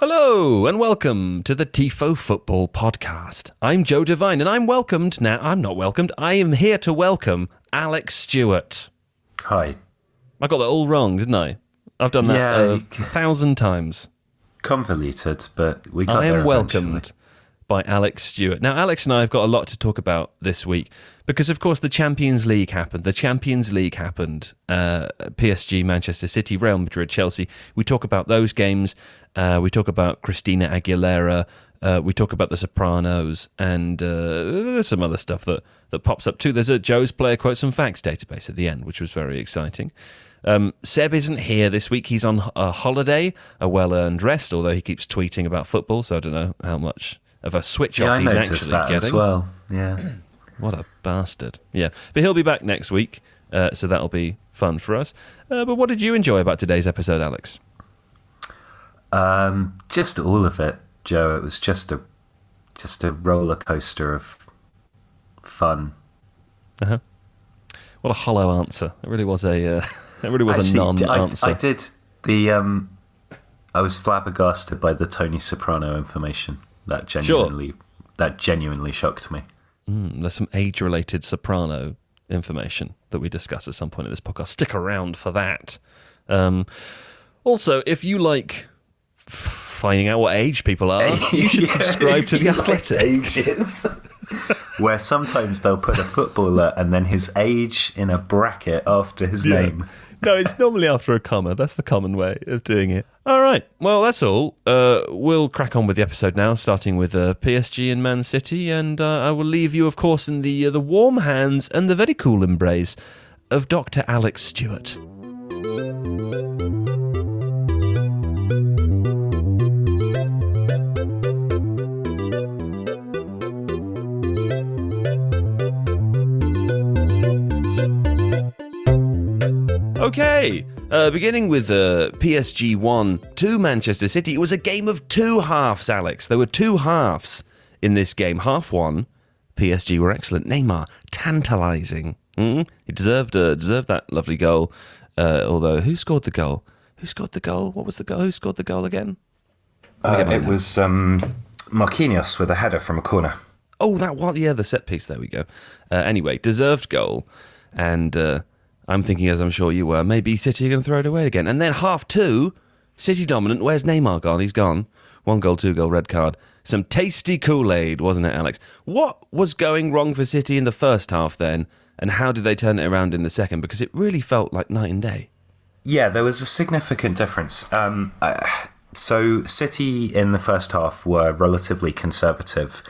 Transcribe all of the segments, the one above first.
Hello and welcome to the Tifo Football Podcast. I'm Joe Devine and I'm here to welcome Alex Stewart. Hi. I got that all wrong, didn't I? I've done that 1,000 times. Convoluted, but we got I there am welcomed eventually. by Alex Stewart. Now, Alex and I have got a lot to talk about this week because, of course, the Champions League happened. PSG, Manchester City, Real Madrid, Chelsea. We talk about those games. We talk about Christina Aguilera. We talk about the Sopranos, and there's some other stuff that pops up too. There's a Joe's Player Quotes and Facts database at the end, which was very exciting. Seb isn't here this week. He's on a holiday, a well-earned rest, although he keeps tweeting about football, so I don't know how much of a switch-off he's actually that getting. As well. Yeah. What a bastard. Yeah, but he'll be back next week, so that'll be fun for us. But what did you enjoy about today's episode, Alex? Just all of it, Joe. It was just a roller coaster of fun. What a hollow answer. It really was a non-answer. I did the. I was flabbergasted by the Tony Soprano information. That genuinely shocked me. There's some age-related Soprano information that we discuss at some point in this podcast. Stick around for that. Also, if you like finding out what age people are, you should subscribe to The Athletic. Ages. Where sometimes they'll put a footballer and then his age in a bracket after his name. No, it's normally after a comma. That's the common way of doing it. All right. Well, that's all. We'll crack on with the episode now, starting with PSG and Man City. And I will leave you, of course, in the warm hands and the very cool embrace of Dr. Alex Stewart. Okay, beginning with PSG 1 to Manchester City. It was a game of two halves, Alex. There were two halves in this game. Half one, PSG were excellent. Neymar, tantalising. He deserved that lovely goal. Although, who scored the goal? What was the goal? Who scored the goal again? It was Marquinhos with a header from a corner. Oh, the set piece. There we go. Anyway, deserved goal. And I'm thinking, as I'm sure you were, maybe City are going to throw it away again. And then half two, City dominant. Where's Neymar gone? He's gone. 1 goal, 2 goal, red card. Some tasty Kool-Aid, wasn't it, Alex? What was going wrong for City in the first half then? And how did they turn it around in the second? Because it really felt like night and day. Yeah, there was a significant difference. So City in the first half were relatively conservative.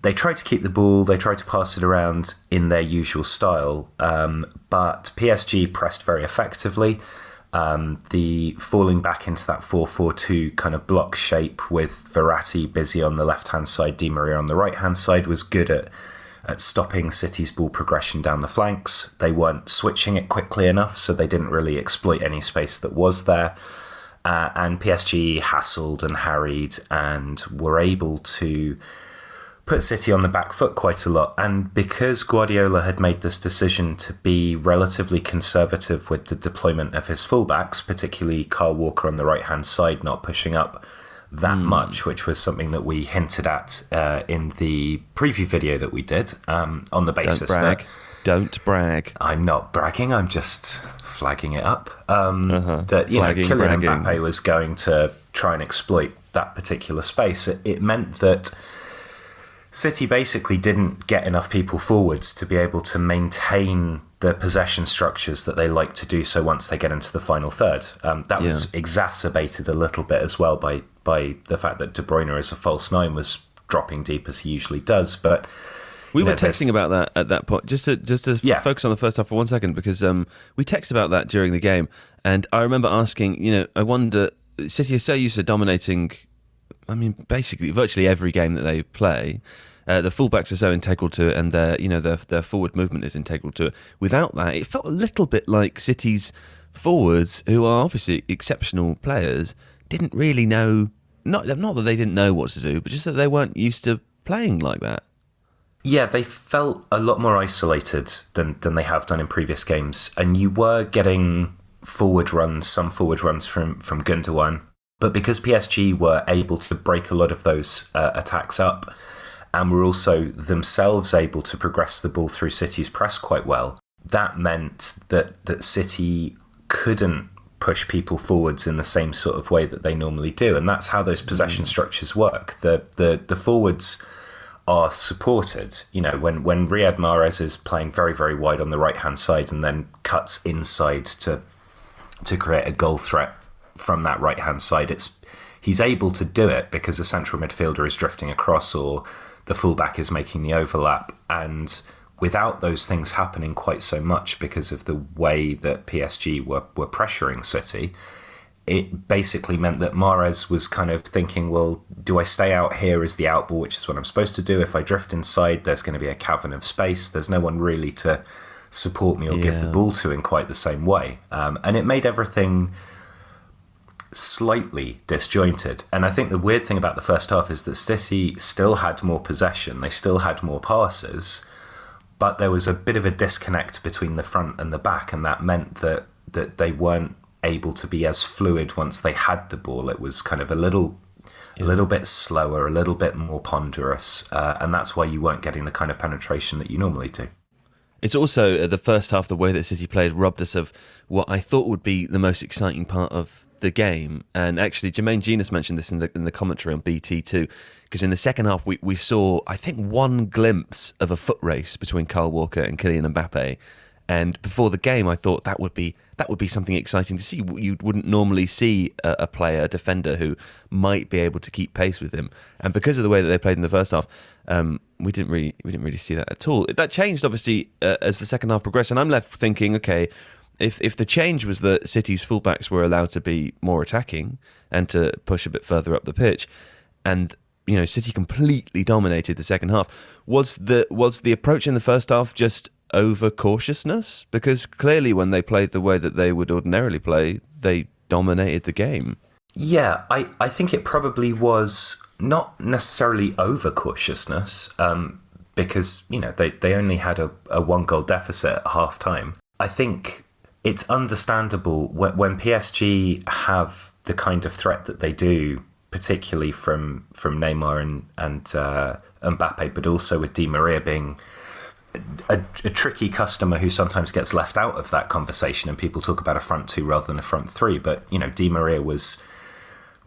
They tried to keep the ball, they tried to pass it around in their usual style, but PSG pressed very effectively. The falling back into that 4-4-2 kind of block shape with Verratti busy on the left-hand side, Di Maria on the right-hand side was good at stopping City's ball progression down the flanks. They weren't switching it quickly enough, so they didn't really exploit any space that was there. And PSG hassled and harried and were able to put City on the back foot quite a lot. And because Guardiola had made this decision to be relatively conservative with the deployment of his fullbacks, particularly Kyle Walker on the right-hand side, not pushing up that much, which was something that we hinted at in the preview video that we did, on the basis that... Don't brag. I'm not bragging, I'm just flagging it up. That, Kylian Mbappe was going to try and exploit that particular space. It meant that City basically didn't get enough people forwards to be able to maintain the possession structures that they like to do so once they get into the final third. That was exacerbated a little bit as well by the fact that De Bruyne as a false nine was dropping deep as he usually does. But we were texting about that at that point, just to focus on the first half for 1 second, because we texted about that during the game. And I remember asking, I wonder, City are so used to dominating, basically virtually every game that they play. The fullbacks are so integral to it, and their forward movement is integral to it. Without that, it felt a little bit like City's forwards, who are obviously exceptional players, didn't really know, not that they didn't know what to do, but just that they weren't used to playing like that. Yeah, they felt a lot more isolated than they have done in previous games, and you were getting some forward runs from Gundogan, But because PSG were able to break a lot of those attacks up, and were also themselves able to progress the ball through City's press quite well, that meant that City couldn't push people forwards in the same sort of way that they normally do. And that's how those possession structures work. The forwards are supported. You know, when Riyad Mahrez is playing very, very wide on the right-hand side and then cuts inside to create a goal threat from that right-hand side, he's able to do it because the central midfielder is drifting across or the fullback is making the overlap. And without those things happening quite so much because of the way that PSG were pressuring City, it basically meant that Mahrez was kind of thinking, well, do I stay out here as the outball, which is what I'm supposed to do? If I drift inside, there's going to be a cavern of space. There's no one really to support me or give the ball to in quite the same way. And it made everything slightly disjointed. And I think the weird thing about the first half is that City still had more possession. They still had more passes, but there was a bit of a disconnect between the front and the back, and that meant that they weren't able to be as fluid once they had the ball. It was kind of a little bit slower, a little bit more ponderous, and that's why you weren't getting the kind of penetration that you normally do. It's also the first half, the way that City played robbed us of what I thought would be the most exciting part of the game. And actually, Jermaine Genius mentioned this in the commentary on BT too, because in the second half we saw, I think, one glimpse of a foot race between Kyle Walker and Kylian Mbappe. And before the game, I thought that would be something exciting to see. You wouldn't normally see a player, a defender, who might be able to keep pace with him. And because of the way that they played in the first half, we didn't really see that at all. That changed obviously as the second half progressed, and I'm left thinking, okay, if the change was that City's fullbacks were allowed to be more attacking and to push a bit further up the pitch, and City completely dominated the second half, was the approach in the first half just over cautiousness? Because clearly when they played the way that they would ordinarily play, they dominated the game. Yeah, I think it probably was not necessarily over cautiousness, because they only had a 1-goal deficit at half time. I think it's understandable when PSG have the kind of threat that they do, particularly from Neymar and Mbappe, but also with Di Maria being a tricky customer who sometimes gets left out of that conversation, and people talk about a front two rather than a front three. But Di Maria was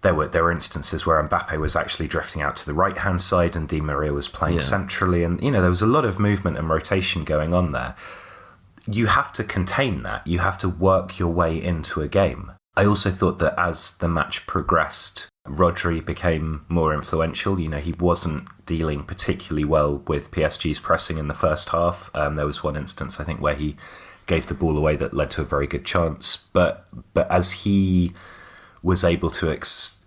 there were instances where Mbappe was actually drifting out to the right hand side and Di Maria was playing centrally, and there was a lot of movement and rotation going on there. You have to contain that. You have to work your way into a game. I also thought that as the match progressed, Rodri became more influential. He wasn't dealing particularly well with PSG's pressing in the first half. There was one instance, I think, where he gave the ball away that led to a very good chance. But as he was able to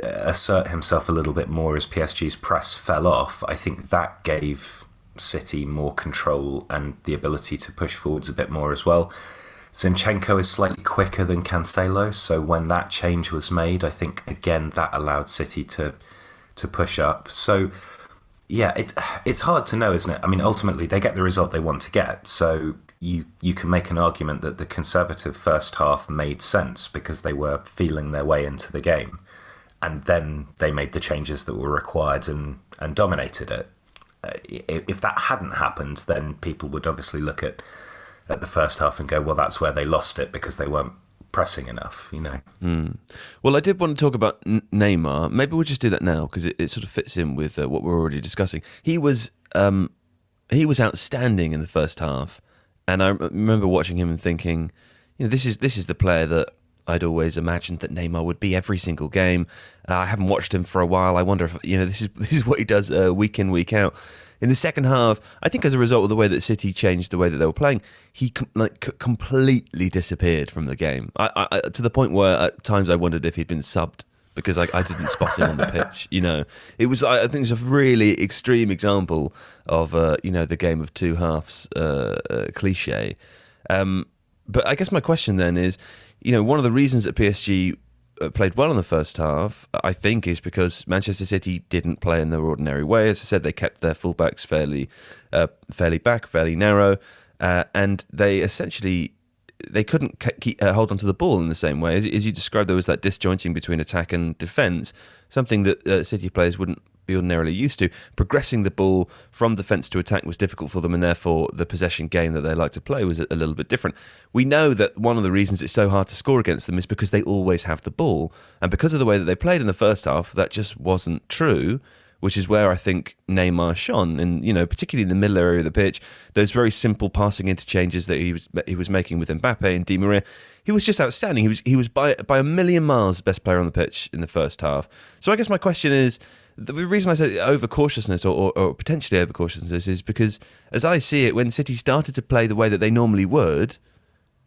assert himself a little bit more as PSG's press fell off, I think that gave City more control and the ability to push forwards a bit more as well. Zinchenko is slightly quicker than Cancelo, so when that change was made, I think again that allowed City to push up. So yeah, it's hard to know, isn't it? I mean, ultimately they get the result they want to get, so you can make an argument that the conservative first half made sense because they were feeling their way into the game, and then they made the changes that were required and dominated it. If that hadn't happened, then people would obviously look at the first half and go, well, that's where they lost it because they weren't pressing enough, Well, I did want to talk about Neymar. Maybe we'll just do that now because it sort of fits in with what we're already discussing. He was outstanding in the first half, and I remember watching him and thinking, this is the player that I'd always imagined that Neymar would be every single game. I haven't watched him for a while. I wonder if this is what he does week in, week out. In the second half, I think as a result of the way that City changed the way that they were playing, he completely disappeared from the game. I to the point where at times I wondered if he'd been subbed because I didn't spot him on the pitch. It was, I think it's a really extreme example of the game of two halves cliche. But I guess my question then is, one of the reasons that PSG played well in the first half, I think, is because Manchester City didn't play in their ordinary way. As I said, they kept their fullbacks fairly back, fairly narrow, and they essentially they couldn't hold on to the ball in the same way. As you described, there was that disjointing between attack and defence, something that City players wouldn't be ordinarily used to. Progressing the ball from defence to attack was difficult for them, and therefore the possession game that they like to play was a little bit different. We know that one of the reasons it's so hard to score against them is because they always have the ball, and because of the way that they played in the first half, that just wasn't true. Which is where I think Neymar shone, and particularly in the middle area of the pitch, those very simple passing interchanges that he was making with Mbappe and Di Maria. He was just outstanding. He was by a million miles the best player on the pitch in the first half. So I guess my question is, the reason I say overcautiousness or potentially overcautiousness is because, as I see it, when City started to play the way that they normally would,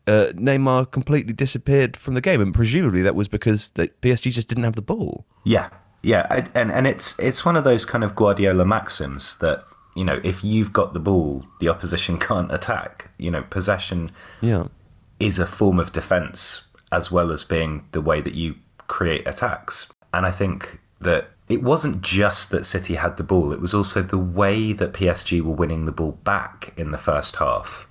Neymar completely disappeared from the game, and presumably that was because the PSG just didn't have the ball. Yeah. Yeah, and it's one of those kind of Guardiola maxims that, if you've got the ball, the opposition can't attack. Possession is a form of defence as well as being the way that you create attacks. And I think that it wasn't just that City had the ball, it was also the way that PSG were winning the ball back in the first half.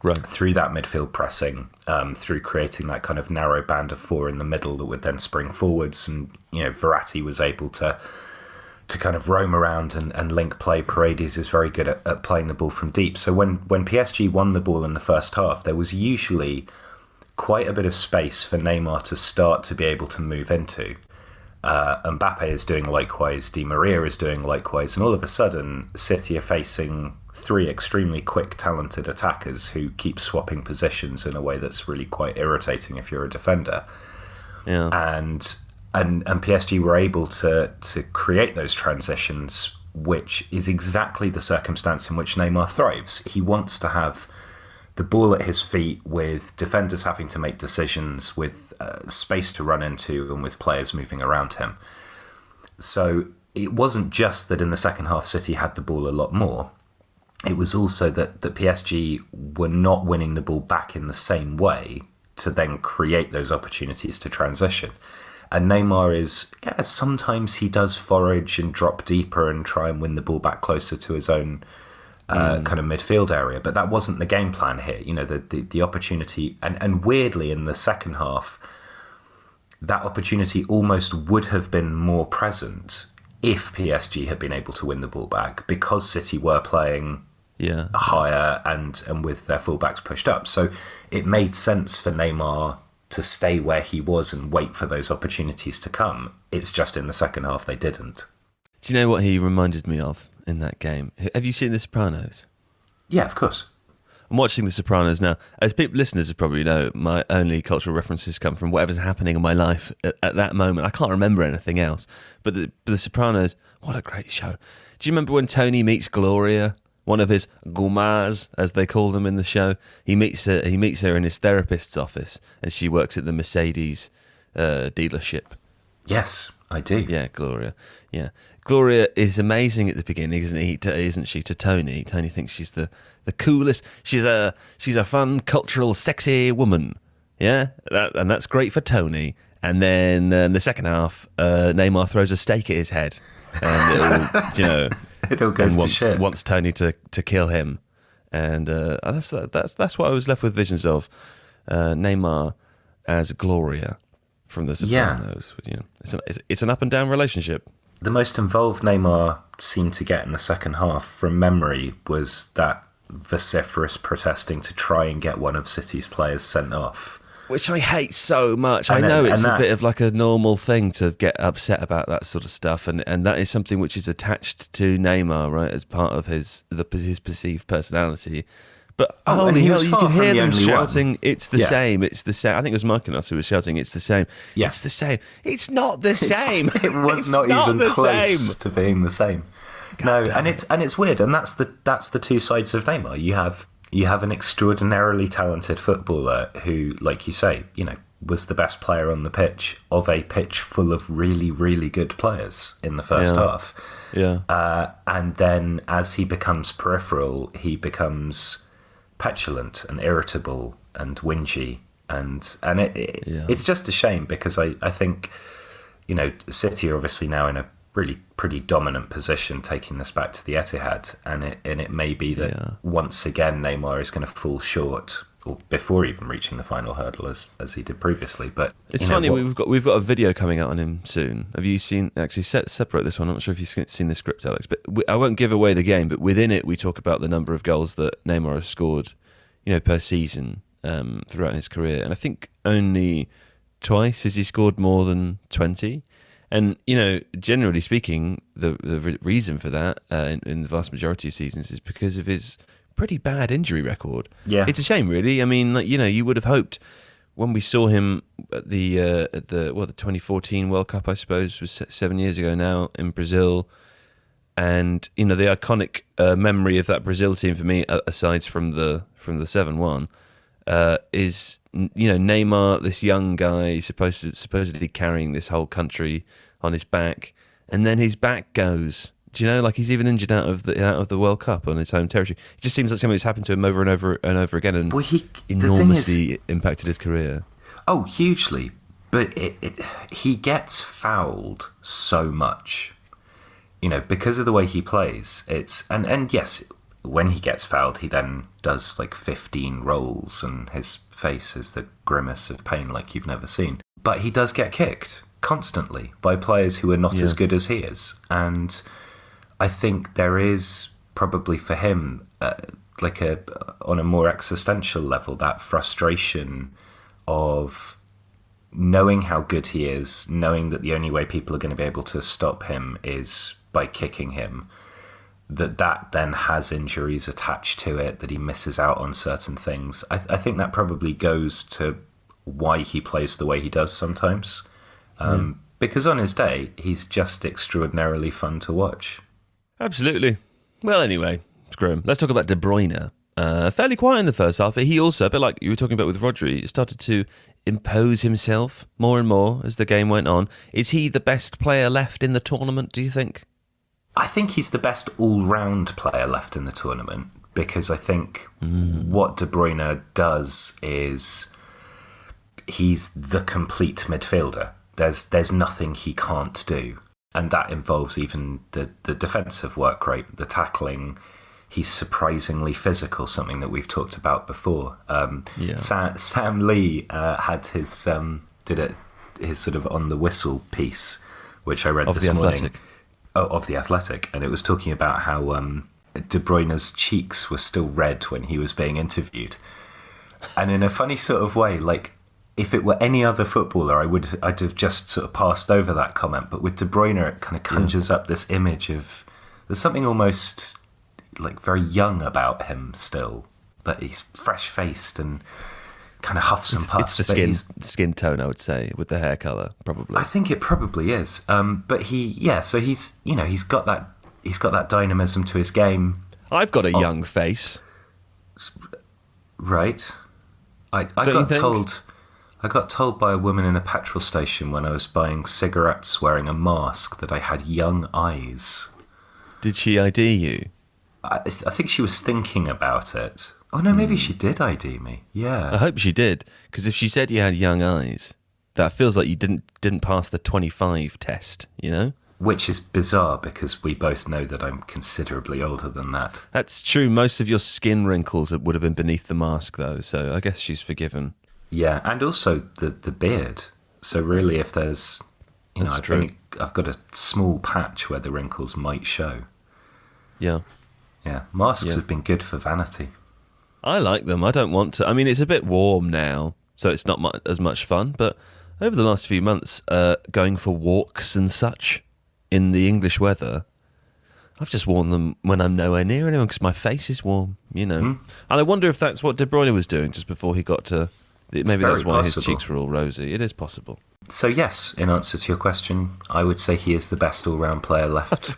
Right. Through that midfield pressing, through creating that kind of narrow band of four in the middle that would then spring forwards. And, Verratti was able to kind of roam around and link play. Paredes is very good at playing the ball from deep. So when PSG won the ball in the first half, there was usually quite a bit of space for Neymar to start to be able to move into. Mbappe is doing likewise, Di Maria is doing likewise, and all of a sudden City are facing three extremely quick, talented attackers who keep swapping positions in a way that's really quite irritating if you're a defender. Yeah. And PSG were able to create those transitions, which is exactly the circumstance in which Neymar thrives. He wants to have the ball at his feet with defenders having to make decisions, with space to run into, and with players moving around him. So it wasn't just that in the second half City had the ball a lot more. It was also that the PSG were not winning the ball back in the same way to then create those opportunities to transition. And Neymar sometimes he does forage and drop deeper and try and win the ball back closer to his own kind of midfield area. But that wasn't the game plan here. The opportunity, and weirdly in the second half, that opportunity almost would have been more present if PSG had been able to win the ball back, because City were playing higher and with their fullbacks pushed up. So it made sense for Neymar to stay where he was and wait for those opportunities to come. It's just in the second half they didn't. Do you know what he reminded me of in that game? Have you seen The Sopranos? Yeah, of course. I'm watching The Sopranos now. As listeners probably know, my only cultural references come from whatever's happening in my life at that moment. I can't remember anything else. But the Sopranos, what a great show. Do you remember when Tony meets Gloria, one of his gourmets, as they call them in the show? He meets her in his therapist's office, and she works at the Mercedes dealership. Yes, I do. Yeah, Gloria. Yeah. Gloria is amazing at the beginning, isn't she, to Tony? Tony thinks she's the coolest. She's a fun, cultural, sexy woman. Yeah, and that's great for Tony. And then in the second half, Neymar throws a stake at his head, and it all goes to shit. Wants Tony to kill him, and that's what I was left with visions of Neymar as Gloria from The Sopranos. Yeah. It's an up and down relationship. The most involved Neymar seemed to get in the second half, from memory, was that vociferous protesting to try and get one of City's players sent off. Which I hate so much. I know it's a bit of like a normal thing to get upset about that sort of stuff, and that is something which is attached to Neymar, right, as part of his perceived personality. But holy hell, you can hear them shouting, "It's the same, it's the same." I think it was Marquinhos who was shouting, "It's the same, it's the same." It's not the same. It was not even close to being the same. God, no, and it's weird, and that's the two sides of Neymar. You have an extraordinarily talented footballer who, like you say, was the best player on the pitch, of a pitch full of really, really good players in the first half. Yeah. And then as he becomes peripheral, he becomes petulant and irritable and whingy, and it's just a shame, because I think City are obviously now in a really pretty dominant position, taking this back to the Etihad, and it may be that once again Neymar is going to fall short or before even reaching the final hurdle as he did previously. But it's funny, we've got a video coming out on him soon. Have you seen, actually separate this one, I'm not sure if you've seen the script, Alex, but I won't give away the game, but within it we talk about the number of goals that Neymar has scored, per season throughout his career, and I think only twice has he scored more than 20. And, generally speaking, the reason for that in the vast majority of seasons is because of his pretty bad injury record. Yeah. It's a shame, really. I mean, you would have hoped when we saw him at the 2014 World Cup, I suppose, was 7 years ago now, in Brazil. And, the iconic memory of that Brazil team for me, aside from the 7-1, is Neymar, this young guy, supposedly carrying this whole country on his back, and then his back goes. Do you know, like he's even injured out of the World Cup on his home territory. It just seems like something that's happened to him over and over and over again, and enormously impacted his career. Oh, hugely. But he gets fouled so much, because of the way he plays. And yes, when he gets fouled, he then does like 15 rolls, and his face is the grimace of pain like you've never seen. But he does get kicked constantly by players who are not as good as he is. And I think there is probably for him, on a more existential level, that frustration of knowing how good he is, knowing that the only way people are going to be able to stop him is by kicking him, that then has injuries attached to it, that he misses out on certain things. I think that probably goes to why he plays the way he does sometimes. Because on his day, he's just extraordinarily fun to watch. Absolutely. Well, anyway, screw him. Let's talk about De Bruyne. Fairly quiet in the first half, but he also, a bit like you were talking about with Rodri, started to impose himself more and more as the game went on. Is he the best player left in the tournament, do you think? I think he's the best all-round player left in the tournament, because I think what De Bruyne does is he's the complete midfielder. There's nothing he can't do. And that involves even the defensive work rate, the tackling. He's surprisingly physical, something that we've talked about before. Sam Lee had his sort of on the whistle piece, which I read this morning. Of The Athletic. And it was talking about how De Bruyne's cheeks were still red when he was being interviewed. And in a funny sort of way, like, if it were any other footballer, I'd have just sort of passed over that comment. But with De Bruyne, it kind of conjures up this image of, there's something almost like very young about him still, that he's fresh-faced and kind of huffs and puffs. It's the skin tone, I would say, with the hair colour, probably. I think it probably is. But so he's got that dynamism to his game. I've got a young face. Right. I got told by a woman in a petrol station when I was buying cigarettes wearing a mask that I had young eyes. Did she ID you? I think she was thinking about it. Oh, no, maybe she did ID me. Yeah. I hope she did, because if she said you had young eyes, that feels like you didn't pass the 25 test, Which is bizarre, because we both know that I'm considerably older than that. That's true. Most of your skin wrinkles would have been beneath the mask, though, so I guess she's forgiven. Yeah, and also the beard. So really, if there's, I've got a small patch where the wrinkles might show. Yeah. Yeah, masks have been good for vanity. I like them. I don't want to. I mean, it's a bit warm now, so it's not as much fun. But over the last few months, going for walks and such in the English weather, I've just worn them when I'm nowhere near anyone because my face is warm, And I wonder if that's what De Bruyne was doing just before he got to... Maybe that's why his cheeks were all rosy. It is possible. So yes, in answer to your question, I would say he is the best all-round player left.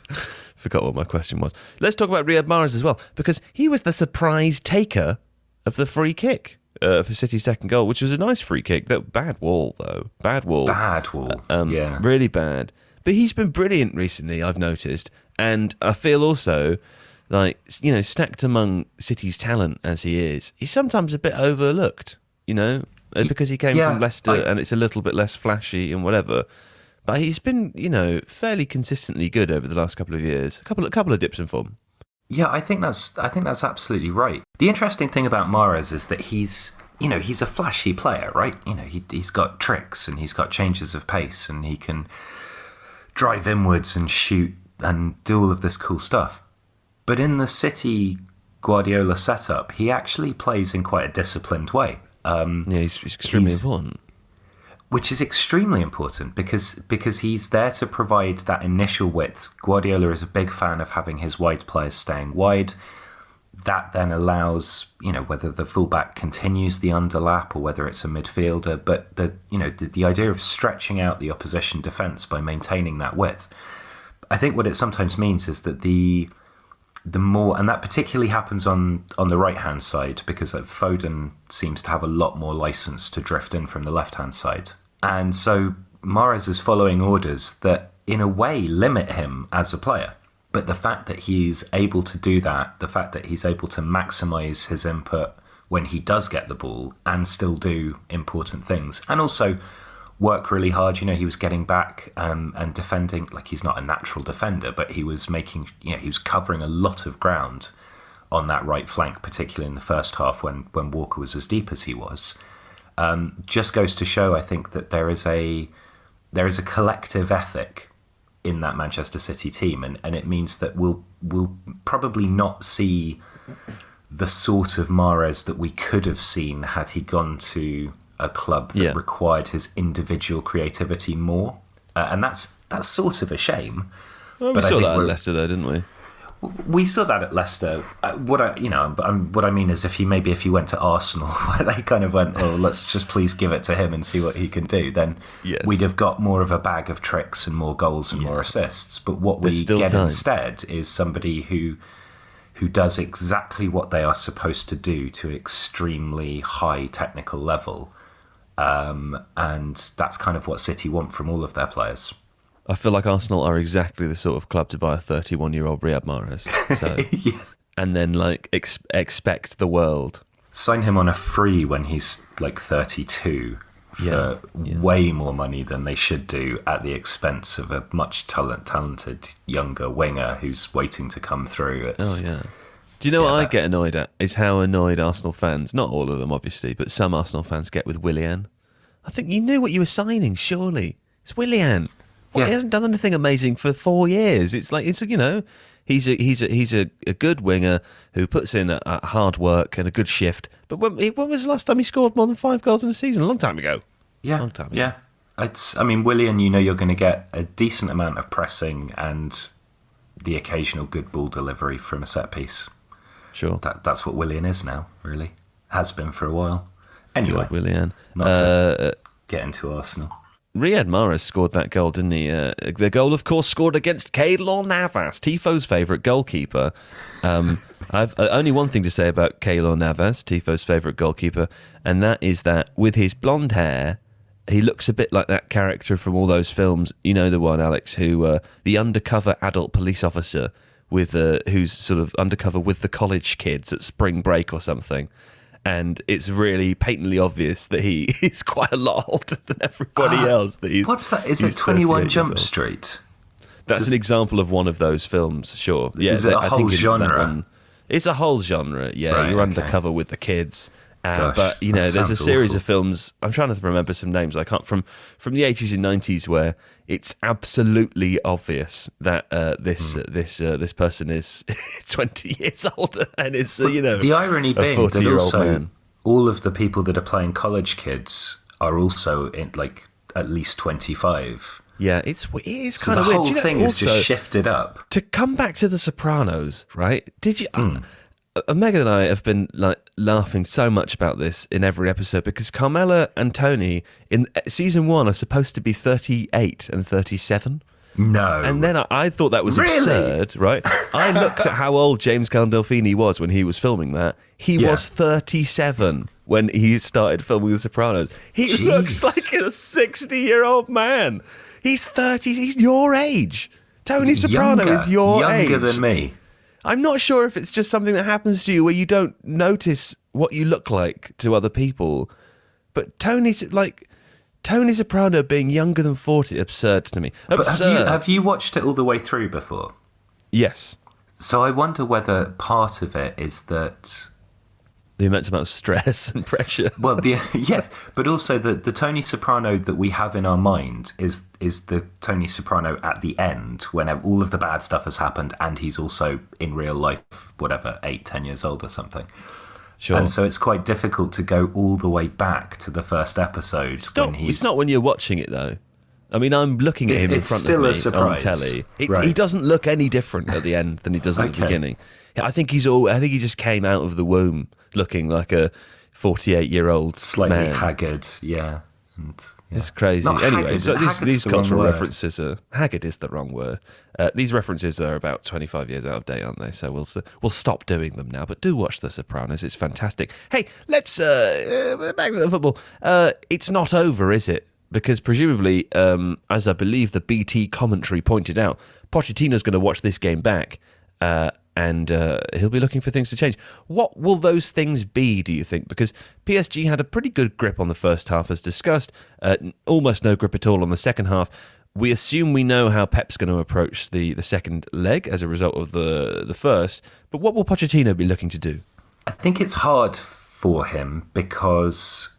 Forgot what my question was. Let's talk about Riyad Mahrez as well, because he was the surprise taker of the free kick for City's second goal, which was a nice free kick. That bad wall, though. Bad wall. Yeah. Really bad. But he's been brilliant recently, I've noticed. And I feel also like, stacked among City's talent as he is, he's sometimes a bit overlooked, because he came from Leicester and it's a little bit less flashy and whatever. But he's been, fairly consistently good over the last couple of years. A couple of dips in form. Yeah, I think that's absolutely right. The interesting thing about Mahrez is that he's he's a flashy player, right? He's got tricks and he's got changes of pace and he can drive inwards and shoot and do all of this cool stuff. But in the City Guardiola setup, he actually plays in quite a disciplined way. He's extremely important. Which is extremely important because he's there to provide that initial width. Guardiola is a big fan of having his wide players staying wide. That then allows, whether the fullback continues the underlap or whether it's a midfielder, but the idea of stretching out the opposition defence by maintaining that width. I think what it sometimes means is that the more, and that particularly happens on the right-hand side, because Foden seems to have a lot more license to drift in from the left-hand side. And so Mahrez is following orders that, in a way, limit him as a player. But the fact that he's able to do that, the fact that he's able to maximise his input when he does get the ball and still do important things, and also work really hard. He was getting back and defending. Like, he's not a natural defender, but he was making, he was covering a lot of ground on that right flank, particularly in the first half when Walker was as deep as he was. Just goes to show, I think, that there is a collective ethic in that Manchester City team, and it means that we'll probably not see the sort of Mahrez that we could have seen had he gone to a club that required his individual creativity more, and that's sort of a shame. Well, we saw that at Leicester, though, didn't we? We saw that at Leicester. What I mean is, if he went to Arsenal, where they kind of went, "Oh, let's just please give it to him and see what he can do," then we'd have got more of a bag of tricks and more goals and more assists. But what we get instead is somebody who does exactly what they are supposed to do to extremely high technical level, and that's kind of what City want from all of their players. I feel like Arsenal are exactly the sort of club to buy a 31-year-old Riyad Mahrez. So, yes. And then expect the world. Sign him on a free when he's 32 for way more money than they should do, at the expense of a much talented younger winger who's waiting to come through. Do you know what I get annoyed at? Is how annoyed Arsenal fans, not all of them obviously, but some Arsenal fans get with Willian. I think you knew what you were signing, surely. It's Willian. Well, he hasn't done anything amazing for 4 years. He's a good winger who puts in a hard work and a good shift. But when was the last time he scored more than 5 goals in a season? A long time ago. Yeah, long time ago. Yeah. Willian, you're going to get a decent amount of pressing and the occasional good ball delivery from a set piece. Sure. That's what Willian is now, really. Has been for a while. Anyway, Willian. Not to get into Arsenal. Riyad Mahrez scored that goal, didn't he? The goal, of course, scored against Keylor Navas, Tifo's favourite goalkeeper. I've only one thing to say about Keylor Navas, Tifo's favourite goalkeeper, and that is that with his blonde hair, he looks a bit like that character from all those films. You know the one, Alex, who the undercover adult police officer who's sort of undercover with the college kids at spring break or something. And it's really patently obvious that he is quite a lot older than everybody else. What's that? Is it 21 Jump Street? That's an example of one of those films, sure. Yeah, is it a whole genre? It's a whole genre, yeah. Right, you're undercover with the kids. But, there's a series of films, I'm trying to remember some names, I can't, from the 80s and 90s, where it's absolutely obvious that this person is 20 years older and is, the irony being that also all of the people that are playing college kids are also in at least 25. Yeah, it is so kind of weird. The whole thing is just shifted up. To come back to The Sopranos, right? Did you... Megan and I have been laughing so much about this in every episode because Carmela and Tony in season 1 are supposed to be 38 and 37. No. And then I thought that was absurd, right? I looked at how old James Gandolfini was when he was filming that. He was 37 when he started filming The Sopranos. He looks like a 60-year-old man. He's 30. He's your age. Tony Soprano is your age. Younger than me. I'm not sure if it's just something that happens to you where you don't notice what you look like to other people. But Tony Soprano being younger than 40, absurd to me. Absurd. But have you watched it all the way through before? Yes. So I wonder whether part of it is that The immense amount of stress and pressure. Well, yes, but also the Tony Soprano that we have in our mind is the Tony Soprano at the end, when all of the bad stuff has happened, and he's also in real life, whatever, 8-10 years old or something. Sure. And so it's quite difficult to go all the way back to the first episode. It's not when you're watching it, though. I mean, I'm looking at him in front of me on telly. He doesn't look any different at the end than he does at the beginning. I think he just came out of the womb looking like a 48-year-old slightly man. Haggard, yeah. It's crazy. Not anyway, haggard, so these cultural references word. Haggard is the wrong word. These references are about 25 years out of date, aren't they? So we'll stop doing them now. But do watch The Sopranos; it's fantastic. Hey, let's back to the football. It's not over, is it? Because presumably, as I believe the BT commentary pointed out, Pochettino's going to watch this game back. And he'll be looking for things to change. What will those things be, do you think? Because PSG had a pretty good grip on the first half, as discussed, almost no grip at all on the second half. We assume we know how Pep's going to approach the second leg as a result of the first, but what will Pochettino be looking to do? I think it's hard for him because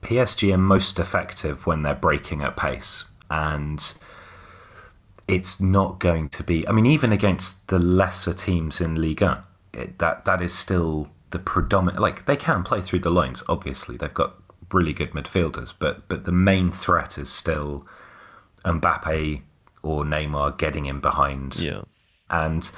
PSG are most effective when they're breaking at pace, and it's not going to be... I mean, even against the lesser teams in Liga, that is still the predominant... Like, they can play through the lines, obviously. They've got really good midfielders, but the main threat is still Mbappe or Neymar getting in behind. Yeah. And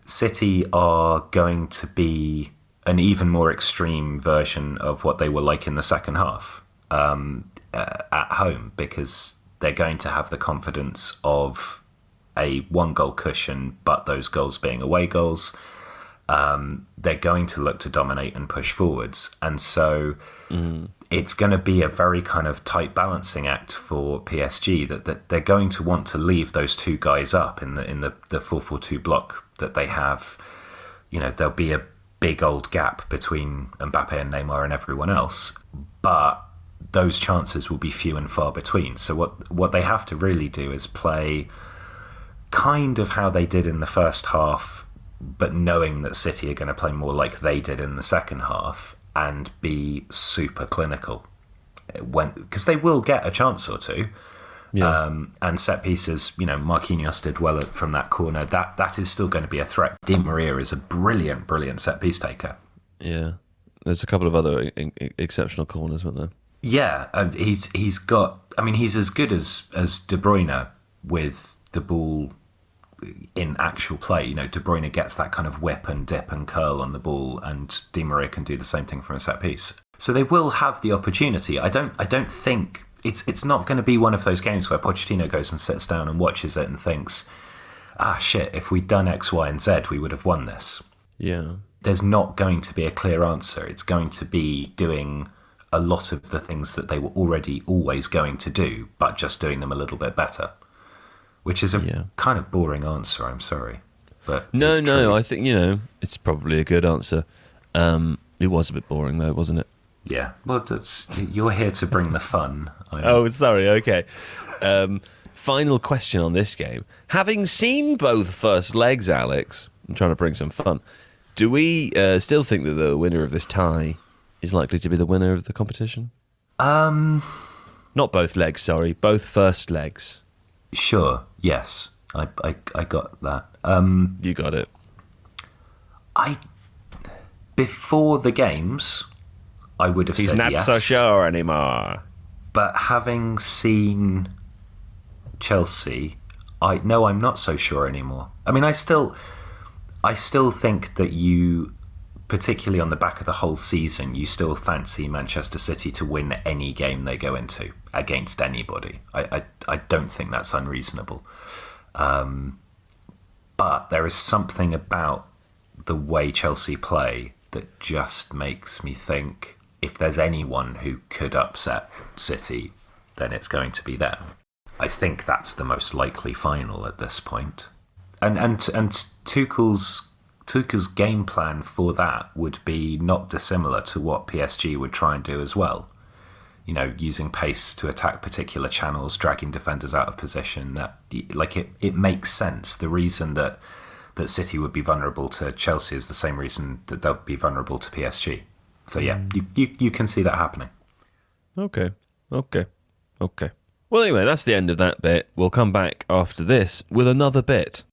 City are going to be an even more extreme version of what they were like in the second half at home, because they're going to have the confidence of a one-goal cushion, but those goals being away goals. They're going to look to dominate and push forwards. And so it's going to be a very kind of tight balancing act for PSG, that they're going to want to leave those two guys up in the 4-4-2 block that they have. You know, there'll be a big old gap between Mbappe and Neymar and everyone else, but those chances will be few and far between. So what they have to really do is play kind of how they did in the first half, but knowing that City are going to play more like they did in the second half, and be super clinical, because they will get a chance or two. Yeah. And set pieces, you know, Marquinhos did well from that corner. That is still going to be a threat. Di Maria is a brilliant set piece taker. Yeah, there's a couple of other exceptional corners, weren't there? Yeah, and he's got... I mean, he's as good as De Bruyne with the ball in actual play. You know, De Bruyne gets that kind of whip and dip and curl on the ball, and Di Maria can do the same thing from a set piece. So they will have the opportunity. I don't think it's not going to be one of those games where Pochettino goes and sits down and watches it and thinks, shit, if we'd done X, Y, and Z, we would have won this. Yeah. There's not going to be a clear answer. It's going to be doing a lot of the things that they were already always going to do, but just doing them a little bit better. Which is a kind of boring answer, I'm sorry. But No, I think, you know, it's probably a good answer. It was a bit boring, though, wasn't it? Yeah, well, you're here to bring the fun. Oh, sorry, okay. Final question on this game. Having seen both first legs, Alex, I'm trying to bring some fun, do we still think that the winner of this tie is likely to be the winner of the competition? Not both legs, sorry, both first legs. Sure, yes. I got that. You got it. Before the games, I would have said yes. He's not so sure anymore. But having seen Chelsea, I'm not so sure anymore. I mean, I still think that you, particularly on the back of the whole season, you still fancy Manchester City to win any game they go into against anybody. I don't think that's unreasonable. But there is something about the way Chelsea play that just makes me think if there's anyone who could upset City, then it's going to be them. I think that's the most likely final at this point. And Tuchel's game plan for that would be not dissimilar to what PSG would try and do as well. You know, using pace to attack particular channels, dragging defenders out of position. It makes sense. The reason that City would be vulnerable to Chelsea is the same reason that they'll be vulnerable to PSG. So yeah, you can see that happening. Okay. Well, anyway, that's the end of that bit. We'll come back after this with another bit.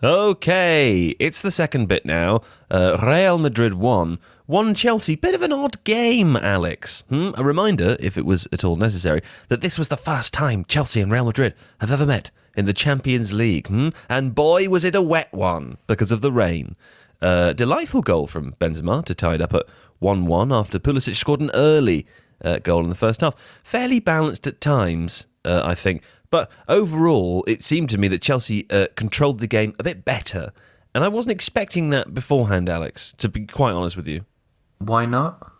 Okay, it's the second bit now. Real Madrid won Chelsea. Bit of an odd game, Alex. A reminder, if it was at all necessary, that this was the first time Chelsea and Real Madrid have ever met in the Champions League. And boy, was it a wet one because of the rain. Delightful goal from Benzema to tie it up at 1-1 after Pulisic scored an early goal in the first half. Fairly balanced at times, I think. But overall, it seemed to me that Chelsea controlled the game a bit better. And I wasn't expecting that beforehand, Alex, to be quite honest with you. Why not?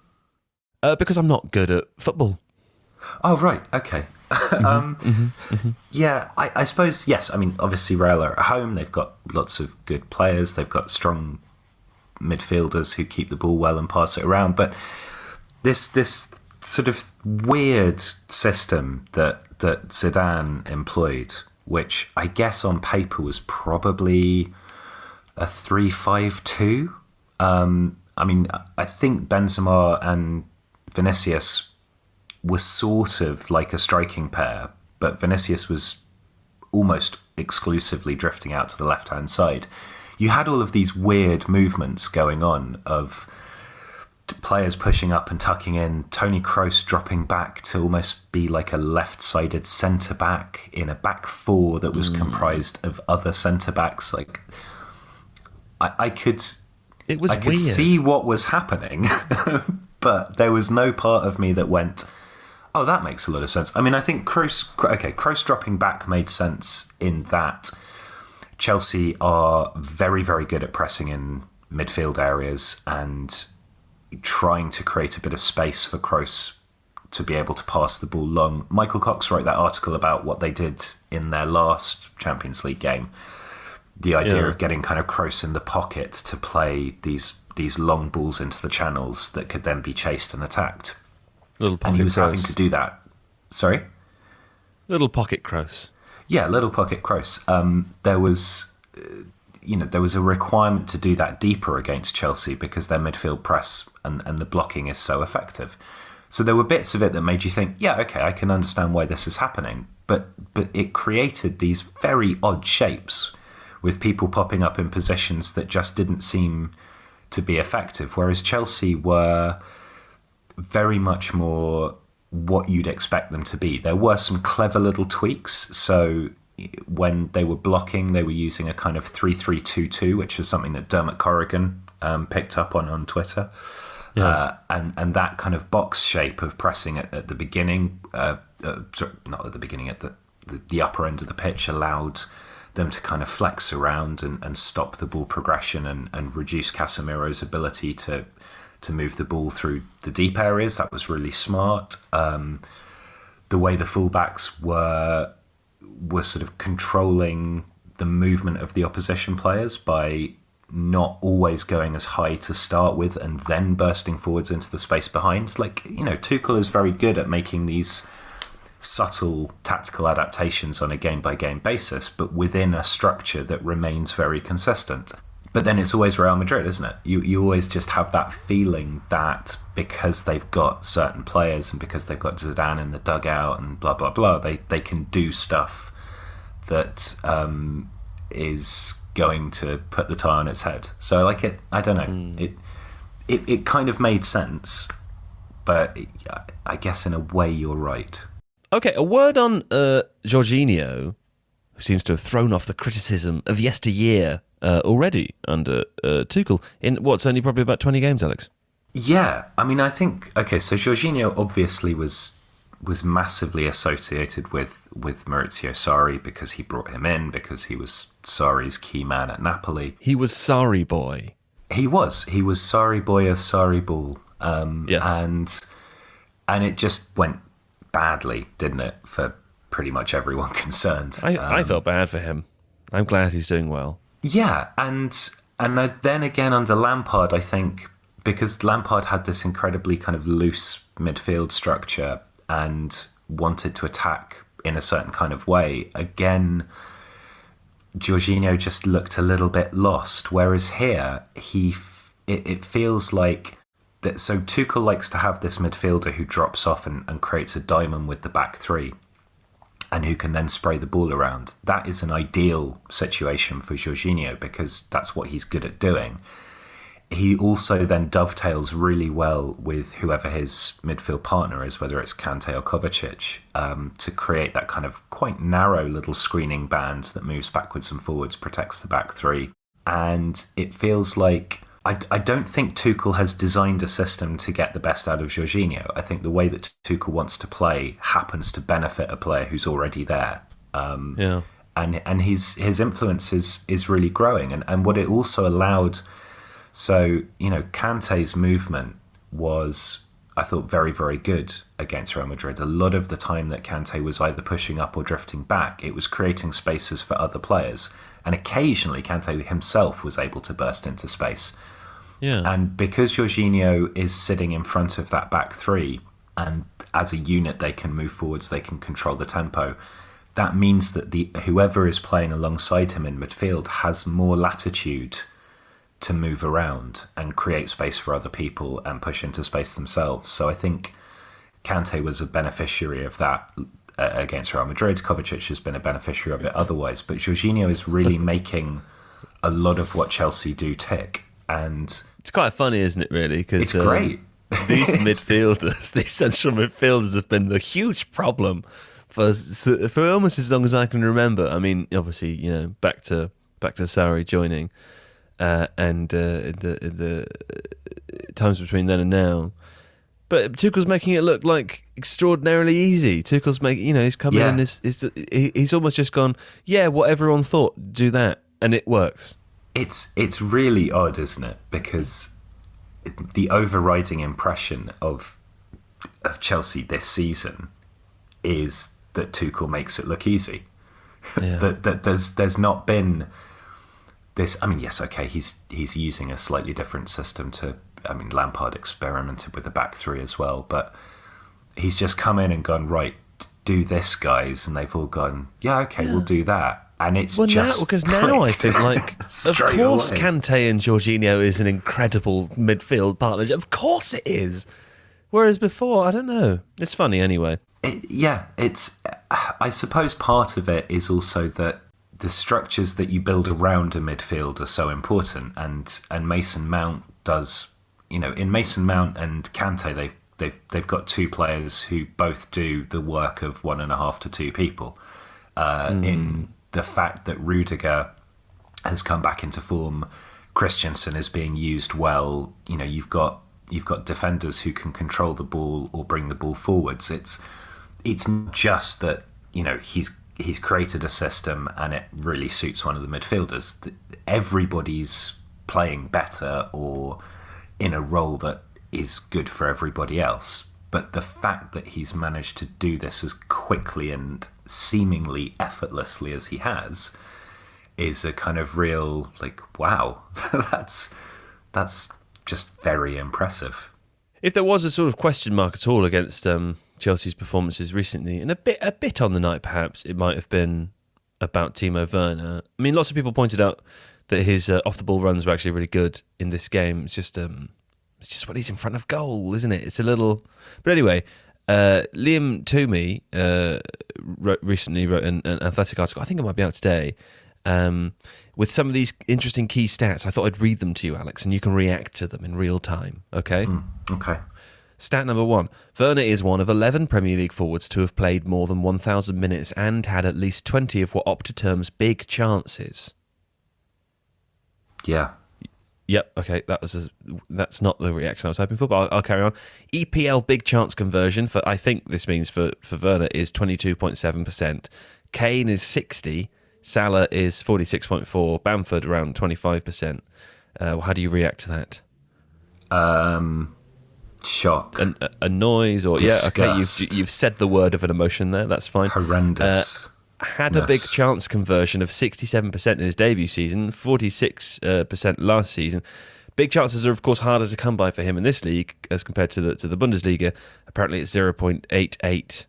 Because I'm not good at football. Oh, right. Okay. Yeah, I suppose, yes. I mean, obviously, Real are at home. They've got lots of good players. They've got strong midfielders who keep the ball well and pass it around. But this sort of weird system that Zidane employed, which I guess on paper was probably a 3-5-2. I mean, I think Benzema and Vinicius were sort of like a striking pair, but Vinicius was almost exclusively drifting out to the left-hand side. You had all of these weird movements going on of players pushing up and tucking in, Toni Kroos dropping back to almost be like a left-sided centre-back in a back four that was comprised of other centre-backs. Like, I could see what was happening, but there was no part of me that went, oh, that makes a lot of sense. I mean, I think Kroos dropping back made sense in that Chelsea are very, very good at pressing in midfield areas and trying to create a bit of space for Kroos to be able to pass the ball long. Michael Cox wrote that article about what they did in their last Champions League game. The idea of getting kind of Kroos in the pocket to play these long balls into the channels that could then be chased and attacked. And he was having to do that. Sorry? Little pocket Kroos. Yeah, little pocket Kroos. There was a requirement to do that deeper against Chelsea because their midfield press and the blocking is so effective. So there were bits of it that made you think, yeah, okay, I can understand why this is happening. But it created these very odd shapes with people popping up in positions that just didn't seem to be effective. Whereas Chelsea were very much more what you'd expect them to be. There were some clever little tweaks. So when they were blocking, they were using a kind of 3-3-2-2, which is something that Dermot Corrigan picked up on Twitter. Yeah. And that kind of box shape of pressing at the beginning, not at the beginning, at the upper end of the pitch, allowed them to kind of flex around and stop the ball progression and reduce Casemiro's ability to move the ball through the deep areas. That was really smart. The way the fullbacks were sort of controlling the movement of the opposition players by not always going as high to start with and then bursting forwards into the space behind. Like, Tuchel is very good at making these subtle tactical adaptations on a game-by-game basis, but within a structure that remains very consistent. But then it's always Real Madrid, isn't it? You always just have that feeling that because they've got certain players and because they've got Zidane in the dugout and blah, blah, blah, they can do stuff that is going to put the tie on its head. So I don't know. It kind of made sense, but I guess in a way you're right. Okay, a word on Jorginho, who seems to have thrown off the criticism of yesteryear already under Tuchel in what's only probably about 20 games, Alex. Yeah, I mean, I think, okay, so Jorginho obviously was massively associated with Maurizio Sarri because he brought him in, because he was Sarri's key man at Napoli. He was Sarri boy. He was Sarri boy of Sarri ball. Yes. And it just went badly, didn't it, for pretty much everyone concerned. I felt bad for him. I'm glad he's doing well. Yeah, and then again under Lampard, I think, because Lampard had this incredibly kind of loose midfield structure and wanted to attack in a certain kind of way, again, Jorginho just looked a little bit lost. Whereas here, it feels like So Tuchel likes to have this midfielder who drops off and creates a diamond with the back three, and who can then spray the ball around. That is an ideal situation for Jorginho because that's what he's good at doing. He also then dovetails really well with whoever his midfield partner is, whether it's Kante or Kovacic, to create that kind of quite narrow little screening band that moves backwards and forwards, protects the back three. And it feels like... I don't think Tuchel has designed a system to get the best out of Jorginho. I think the way that Tuchel wants to play happens to benefit a player who's already there. And his influence is really growing. And what it also allowed... So, Kante's movement was, I thought, very, very good against Real Madrid. A lot of the time that Kante was either pushing up or drifting back, it was creating spaces for other players. And occasionally Kante himself was able to burst into space. Yeah. And because Jorginho is sitting in front of that back three, and as a unit they can move forwards, they can control the tempo, that means that whoever is playing alongside him in midfield has more latitude to move around and create space for other people and push into space themselves. So I think Kante was a beneficiary of that against Real Madrid. Kovacic has been a beneficiary of it otherwise. But Jorginho is really making a lot of what Chelsea do tick. And it's quite funny, isn't it, really? Cause, it's great. These midfielders, these central midfielders have been the huge problem for almost as long as I can remember. I mean, obviously, back to Sarri joining. And the times between then and now, but Tuchel's making it look like extraordinarily easy. Tuchel's making, he's come in and he's almost just gone, what everyone thought, do that, and it works. It's really odd, isn't it? Because the overriding impression of Chelsea this season is that Tuchel makes it look easy. Yeah. that there's not been this. I mean, yes, okay, he's using a slightly different system to. I mean, Lampard experimented with the back three as well, but he's just come in and gone, right, do this, guys, and they've all gone, okay, we'll do that. And it's because now I think, like, of course, Kante and Jorginho is an incredible midfield partnership. Of course it is. Whereas before, I don't know. It's funny anyway. I suppose part of it is also that the structures that you build around a midfield are so important, and Mason Mount does. In Mason Mount and Kante, they've got two players who both do the work of 1.5 to 2 people. In the fact that Rudiger has come back into form, Christensen is being used well. You've got defenders who can control the ball or bring the ball forwards. It's not just that he's created a system and it really suits one of the midfielders. Everybody's playing better or in a role that is good for everybody else. But the fact that he's managed to do this as quickly and seemingly effortlessly as he has is a kind of real, wow, that's just very impressive. If there was a sort of question mark at all against Chelsea's performances recently, and a bit on the night perhaps, it might have been about Timo Werner. I mean, lots of people pointed out that his off-the-ball runs were actually really good in this game. It's just when he's in front of goal, isn't it? It's a little... But anyway, Liam Toomey recently wrote an Athletic article, I think it might be out today, with some of these interesting key stats. I thought I'd read them to you, Alex, and you can react to them in real time, okay? Okay. Stat number 1. Werner is one of 11 Premier League forwards to have played more than 1,000 minutes and had at least 20 of what Opta terms big chances. Yeah. Yep, okay, that's not the reaction I was hoping for, but I'll carry on. EPL big chance conversion, I think this means for Werner, is 22.7%. Kane is 60%, Salah is 46.4%, Bamford around 25%. How do you react to that? Shock. A noise, or disgust. Yeah, okay, you've said the word of an emotion there, that's fine. Horrendous. Had a big chance conversion of 67% in his debut season, 46% last season. Big chances are, of course, harder to come by for him in this league as compared to the Bundesliga. Apparently, it's 0.88.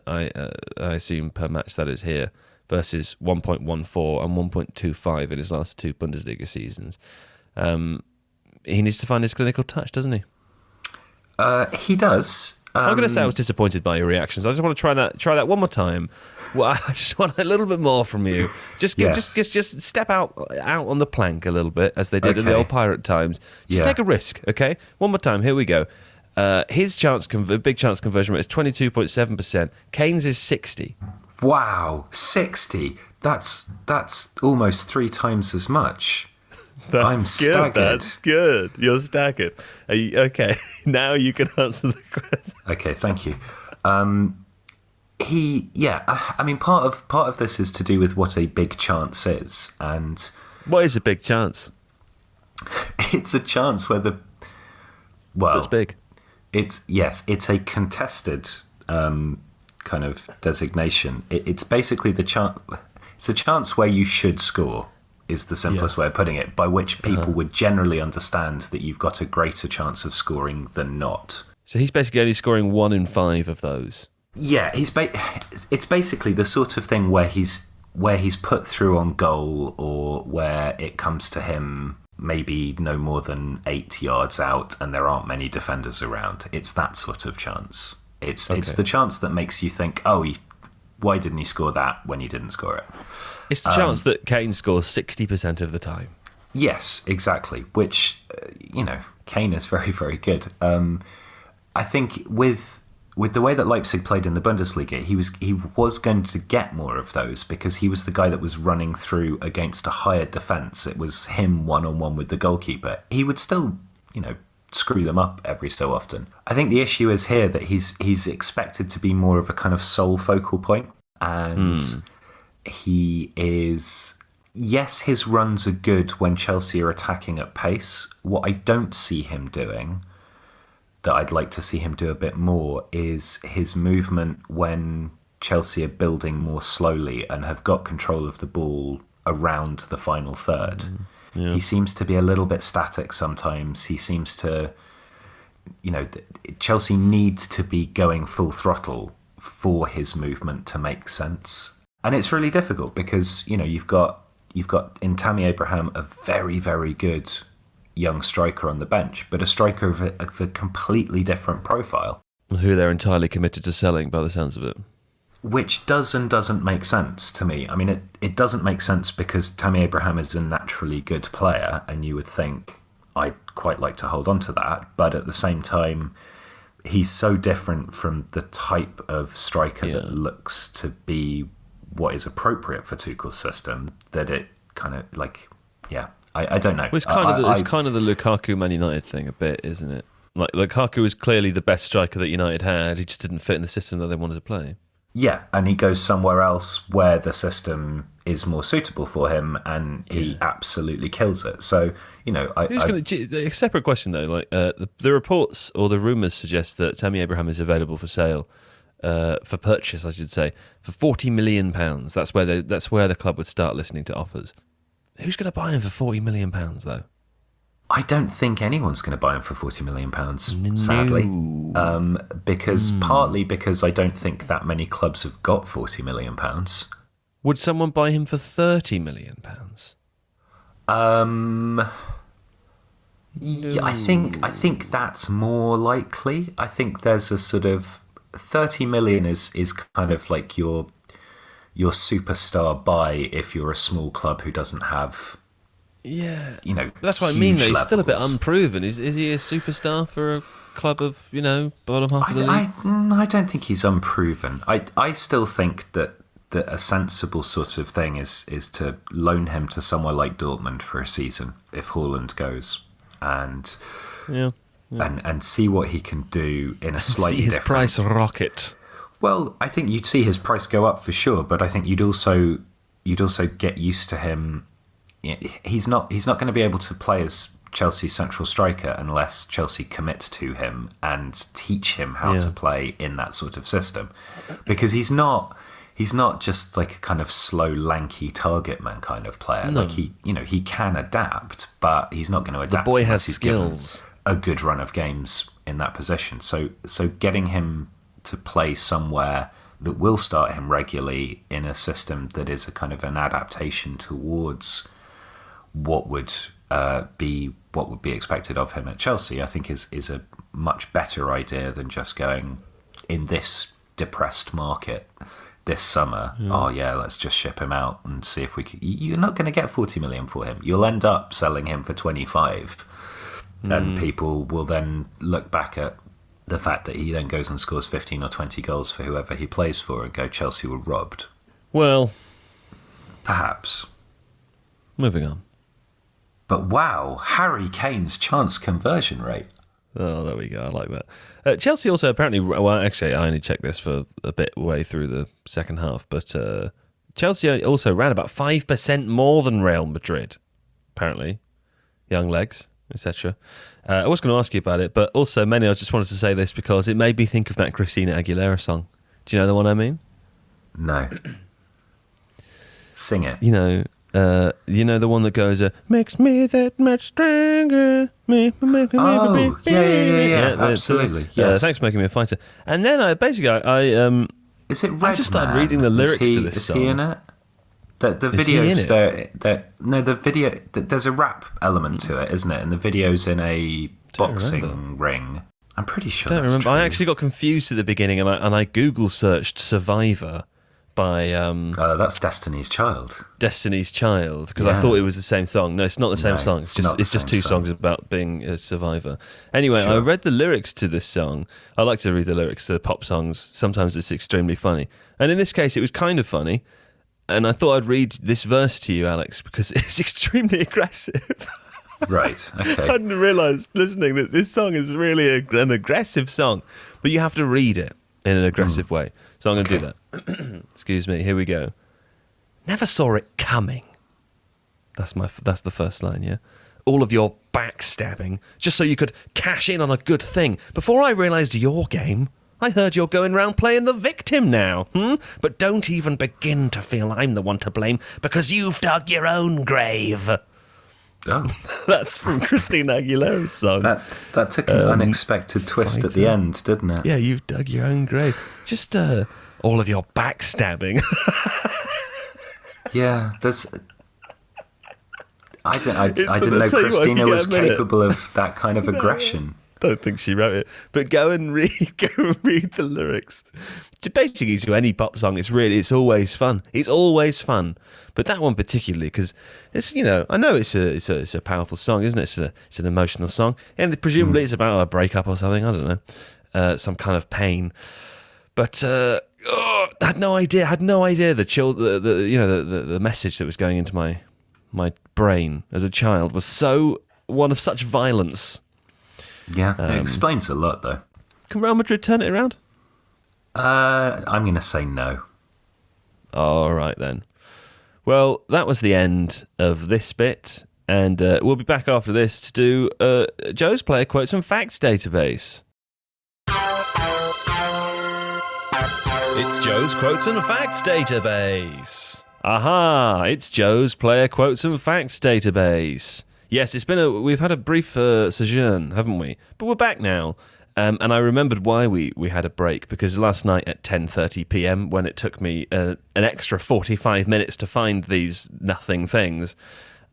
I assume per match that is here, versus 1.14 and 1.25 in his last 2 Bundesliga seasons. He needs to find his clinical touch, doesn't he? He does. I'm going to say I was disappointed by your reactions. I just want to try that one more time. Well, I just want a little bit more from you. Just step out on the plank a little bit, as they did in the old pirate times. Just take a risk, okay? One more time. Here we go. His big chance conversion rate is 22.7%. Kane's is 60. Wow, 60. That's almost 3 times as much. I'm staggered. That's good. You're staggered. Okay, now you can answer the question. Okay, thank you. I mean, part of this is to do with what a big chance is, and what is a big chance? It's a chance where that's big. It's a contested kind of designation. It's basically the chance. It's a chance where you should score. Is the simplest way of putting it, by which people would generally understand that you've got a greater chance of scoring than not. So he's basically only scoring 1 in 5 of those. Yeah, it's basically the sort of thing where he's put through on goal, or where it comes to him maybe no more than 8 yards out and there aren't many defenders around. It's that sort of chance. It's the chance that makes you think, why didn't he score that when he didn't score it? It's the chance that Kane scores 60% of the time. Yes, exactly. Which, Kane is very, very good. I think with the way that Leipzig played in the Bundesliga, he was going to get more of those, because he was the guy that was running through against a higher defence. It was him one-on-one with the goalkeeper. He would still, screw them up every so often. I think the issue is here that he's expected to be more of a kind of sole focal point, and he is. Yes, his runs are good when Chelsea are attacking at pace. What I don't see him doing, that I'd like to see him do a bit more, is his movement when Chelsea are building more slowly and have got control of the ball around the final third. Yeah. He seems to be a little bit static sometimes. He seems to, Chelsea needs to be going full throttle for his movement to make sense. And it's really difficult because, you've got in Tammy Abraham a very, very good young striker on the bench, but a striker of a completely different profile. Who they're entirely committed to selling by the sounds of it. Which does and doesn't make sense to me. I mean, it doesn't make sense because Tammy Abraham is a naturally good player, and you would think, I'd quite like to hold on to that. But at the same time, he's so different from the type of striker that looks to be what is appropriate for Tuchel's system, that it kind of I don't know. Well, it's kind of the Lukaku Man United thing a bit, isn't it? Like, Lukaku is clearly the best striker that United had. He just didn't fit in the system that they wanted to play. Yeah, and he goes somewhere else where the system is more suitable for him, and he absolutely kills it. So, a separate question though. Like the reports or the rumours suggest that Tammy Abraham is available for sale, for purchase, I should say, for £40 million. That's where the club would start listening to offers. Who's going to buy him for £40 million though? I don't think anyone's going to buy him for £40 million, sadly. Partly because I don't think that many clubs have got £40 million. Would someone buy him for £30 million? Yeah, I think that's more likely. I think there's a sort of 30 million is kind of like your superstar buy if you're a small club who doesn't have. Yeah, that's what I mean. Though. He's still a bit unproven. Is he a superstar for a club of bottom half of the league? I don't think he's unproven. I still think that a sensible sort of thing is to loan him to somewhere like Dortmund for a season if Haaland goes, and see what he can do in a slightly different. See his price rocket. Well, I think you'd see his price go up for sure, but I think you'd also get used to him. He's not going to be able to play as Chelsea's central striker unless Chelsea commit to him and teach him how to play in that sort of system, because he's not just like a kind of slow, lanky target man kind of player. No. Like he can adapt, but he's not going to adapt. The boy has skills. A good run of games in that position. So getting him to play somewhere that will start him regularly in a system that is a kind of an adaptation towards what would be expected of him at Chelsea, I think is a much better idea than just going in this depressed market this summer. Oh yeah, let's just ship him out and see if we can. You're not going to get 40 million for him. You'll end up selling him for 25, and people will then look back at the fact that he then goes and scores 15 or 20 goals for whoever he plays for and go, Chelsea were robbed. Well, perhaps. Moving on. But wow, Harry Kane's chance conversion rate. Oh, there we go. I like that. Chelsea also apparently... Well, actually, I only checked this for a bit way through the second half, but Chelsea also ran about 5% more than Real Madrid, apparently. Young legs, etc. I was going to ask you about it, but also, Manny, I just wanted to say this because it made me think of that Christina Aguilera song. Do you know the one I mean? No. Sing it. You know the one that goes, makes me that much stronger. Yeah, absolutely. Yes. Thanks for making me a fighter. And then I is it Redman? I just started reading the lyrics to this song. Is he in it? The videos the video. There's a rap element to it, isn't it? And the video's in a boxing ring. I'm pretty sure. Don't remember. True. I actually got confused at the beginning, and I Google searched Survivor by that's Destiny's Child. Destiny's Child, because I thought it was the same song. No, it's not the same song. It's just two songs about being a survivor. Anyway, I read the lyrics to this song. I like to read the lyrics to pop songs. Sometimes it's extremely funny, and in this case, it was kind of funny. And I thought I'd read this verse to you, Alex, because it's extremely aggressive. Right. Okay. I hadn't realised listening that this song is really an aggressive song, but you have to read it in an aggressive way. So I'm going to do that. Excuse me. Here we go. Never saw it coming. That's the first line, yeah? All of your backstabbing, just so you could cash in on a good thing. Before I realised your game, I heard you're going round playing the victim now, But don't even begin to feel I'm the one to blame, because you've dug your own grave. Oh. That's from Christina Aguilera's song. That took an unexpected twist at the end, didn't it? Yeah, you've dug your own grave. Just all of your backstabbing. Yeah, there's... I didn't know Christina was capable of that kind of aggression. Don't think she wrote it, but go and read the lyrics. Basically, to any pop song, it's always fun. It's always fun, but that one particularly, because it's I know it's a powerful song, isn't it? It's an emotional song, and presumably it's about a breakup or something. I don't know, some kind of pain. But I had no idea. The message that was going into my brain as a child was one of such violence. Yeah, it explains a lot, though. Can Real Madrid turn it around? I'm going to say no. All right, then. Well, that was the end of this bit, and we'll be back after this to do Joe's Player Quotes and Facts database. It's Joe's Quotes and Facts database. Aha! It's Joe's Player Quotes and Facts database. Yes, we've had a brief sojourn, haven't we? But we're back now. And I remembered why we had a break, because last night at 10:30 p.m, when it took me an extra 45 minutes to find these nothing things,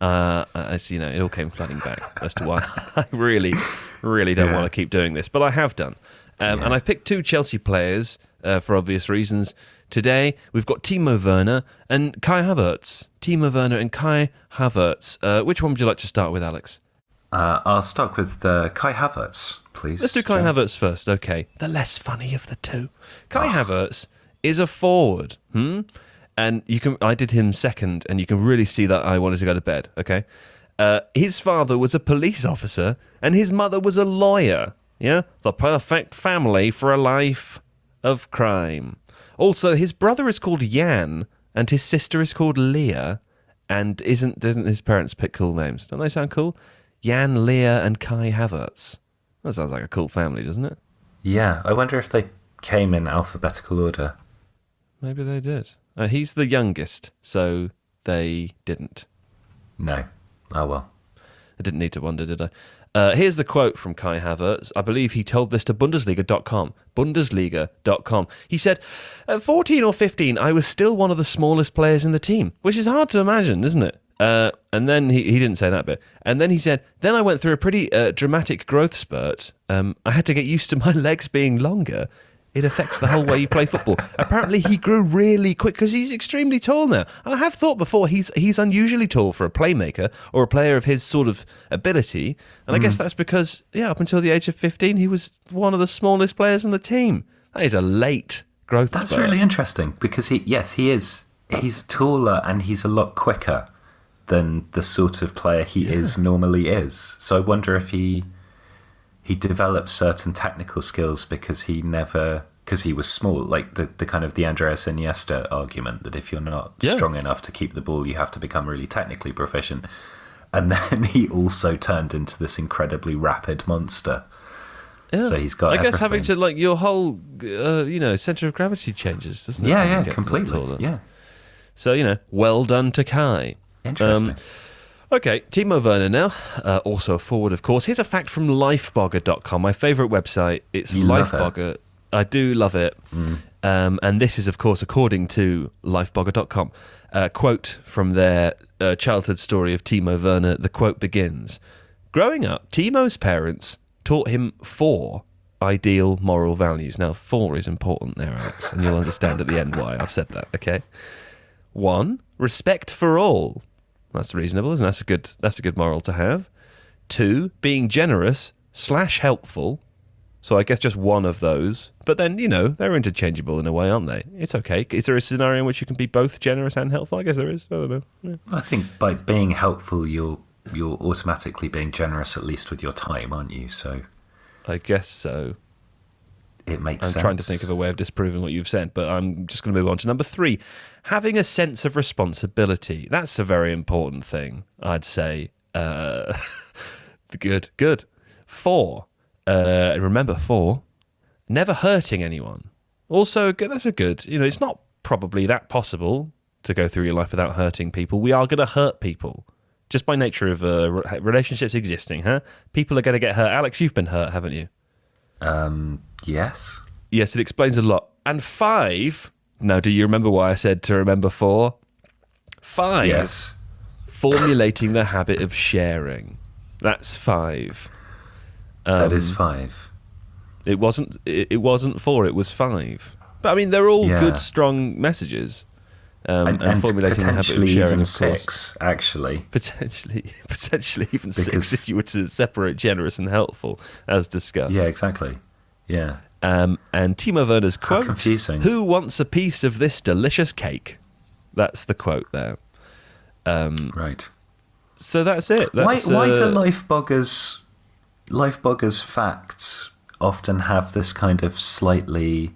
it all came flooding back as to why I really, really don't want to keep doing this. But I have done. And I've picked two Chelsea players for obvious reasons. Today, we've got Timo Werner and Kai Havertz. Timo Werner and Kai Havertz. Which one would you like to start with, Alex? I'll start with Kai Havertz, please. Let's do Kai Havertz first, okay. The less funny of the two. Kai Havertz is a forward, And I did him second, and you can really see that I wanted to go to bed, okay? His father was a police officer, and his mother was a lawyer, yeah? The perfect family for a life of crime. Also, his brother is called Jan, and his sister is called Leah, and doesn't his parents pick cool names? Don't they sound cool? Jan, Leah, and Kai Havertz. That sounds like a cool family, doesn't it? Yeah, I wonder if they came in alphabetical order. Maybe they did. He's the youngest, so they didn't. No. Oh, well. I didn't need to wonder, did I? Here's the quote from Kai Havertz. I believe he told this to Bundesliga.com. Bundesliga.com. He said, at 14 or 15, I was still one of the smallest players in the team, which is hard to imagine, isn't it? And then he didn't say that bit. And then he said, then I went through a pretty dramatic growth spurt. I had to get used to my legs being longer. It affects the whole way you play football. Apparently, he grew really quick because he's extremely tall now. And I have thought before he's unusually tall for a playmaker or a player of his sort of ability. And I guess that's because, up until the age of 15, he was one of the smallest players in the team. That is a late growth spurt. That's really interesting because he is. He's taller and he's a lot quicker than the sort of player he normally is. So I wonder if he developed certain technical skills because he was small, like the kind of the Andreas Iniesta argument that if you're not strong enough to keep the ball, you have to become really technically proficient. And then he also turned into this incredibly rapid monster. Yeah. So he's got everything. Having to, like, your whole, centre of gravity changes, doesn't it? Yeah, completely. Yeah. So, well done to Kai. Interesting. Okay, Timo Werner now, also a forward, of course. Here's a fact from lifebogger.com, my favourite website. It's Lifebogger. I do love it. And this is, of course, according to lifebogger.com. Quote from their childhood story of Timo Werner. The quote begins, growing up, Timo's parents taught him 4 ideal moral values. Now, 4 is important there, Alex, and you'll understand at the end why I've said that, okay? 1, respect for all. That's reasonable, isn't it? That's a good moral to have. 2, being generous / helpful. So I guess just one of those. But then, they're interchangeable in a way, aren't they? It's okay. Is there a scenario in which you can be both generous and helpful? I guess there is. I don't know. Yeah. I think by being helpful, you're automatically being generous, at least with your time, aren't you? So I guess so. It makes sense. I'm trying to think of a way of disproving what you've said, but I'm just going to move on to number 3. Having a sense of responsibility. That's a very important thing, I'd say. Good. 4. Remember 4. Never hurting anyone. Also, that's a good... it's not probably that possible to go through your life without hurting people. We are going to hurt people. Just by nature of relationships existing, huh? People are going to get hurt. Alex, you've been hurt, haven't you? Yes. Yes, it explains a lot. And 5... Now, do you remember why I said to remember 4? 5. Yes. Formulating the habit of sharing. That's 5. That is 5. It wasn't 4, it was 5. But I mean, they're all good, strong messages. And formulating the habit of sharing, even of 6, course. actually. Potentially even 6 if you were to separate generous and helpful, as discussed. Yeah, exactly. Yeah. And Timo Werner's quote, confusing. Who wants a piece of this delicious cake? That's the quote there. Right. So that's it. Why do Lifebogger's facts often have this kind of slightly,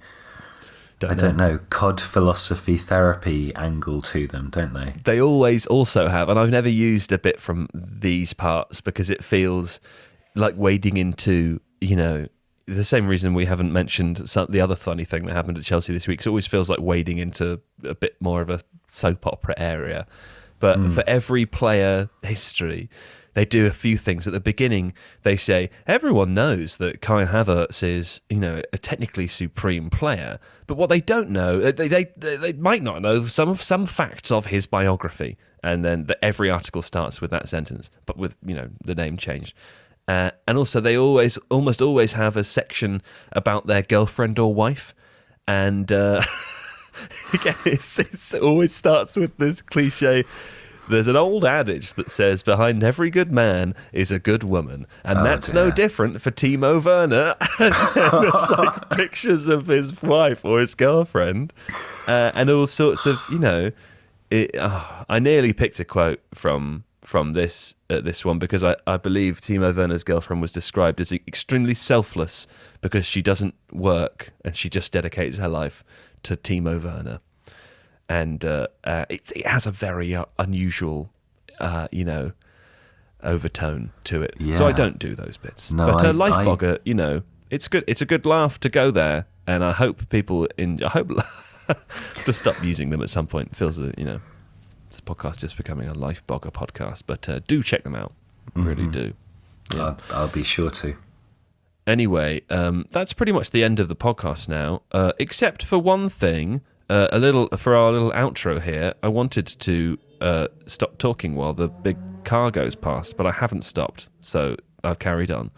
COD philosophy therapy angle to them, don't they? They always also have, and I've never used a bit from these parts because it feels like wading into, the same reason we haven't mentioned the other funny thing that happened at Chelsea this week. It always feels like wading into a bit more of a soap opera area. But for every player history, they do a few things. At the beginning, they say, everyone knows that Kai Havertz is, a technically supreme player. But what they don't know, they might not know some facts of his biography. And then every article starts with that sentence, but with, the name changed. And also, they almost always have a section about their girlfriend or wife. And again, it always starts with this cliche. There's an old adage that says, behind every good man is a good woman. And that's no different for Timo Werner. There's like pictures of his wife or his girlfriend. And all sorts of, I nearly picked a quote from this one because I believe Timo Werner's girlfriend was described as extremely selfless because she doesn't work and she just dedicates her life to Timo Werner. And it has a very unusual, overtone to it. Yeah. So I don't do those bits. No, but Lifebogger, it's good. It's a good laugh to go there, and I hope I hope to stop using them at some point. It feels that this podcast just becoming a Lifebogger podcast. But do check them out. Really do. Yeah. I'll be sure to. Anyway, that's pretty much the end of the podcast now, except for one thing. For our little outro here, I wanted to stop talking while the big car goes past, but I haven't stopped, so I've carried on.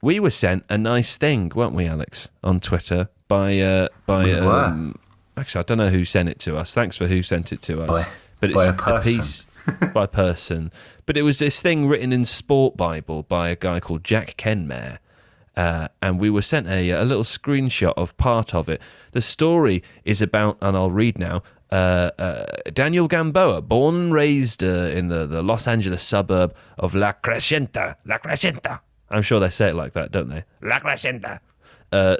We were sent a nice thing, weren't we, Alex, on Twitter by actually, I don't know who sent it to us. Thanks for who sent it to us. But it's a piece by a person. But it was this thing written in Sport Bible by a guy called Jack Kenmare. And we were sent a little screenshot of part of it. The story is about, and I'll read now, Daniel Gamboa, born and raised in the Los Angeles suburb of La Crescenta. I'm sure they say it like that, don't they? La Crescenta.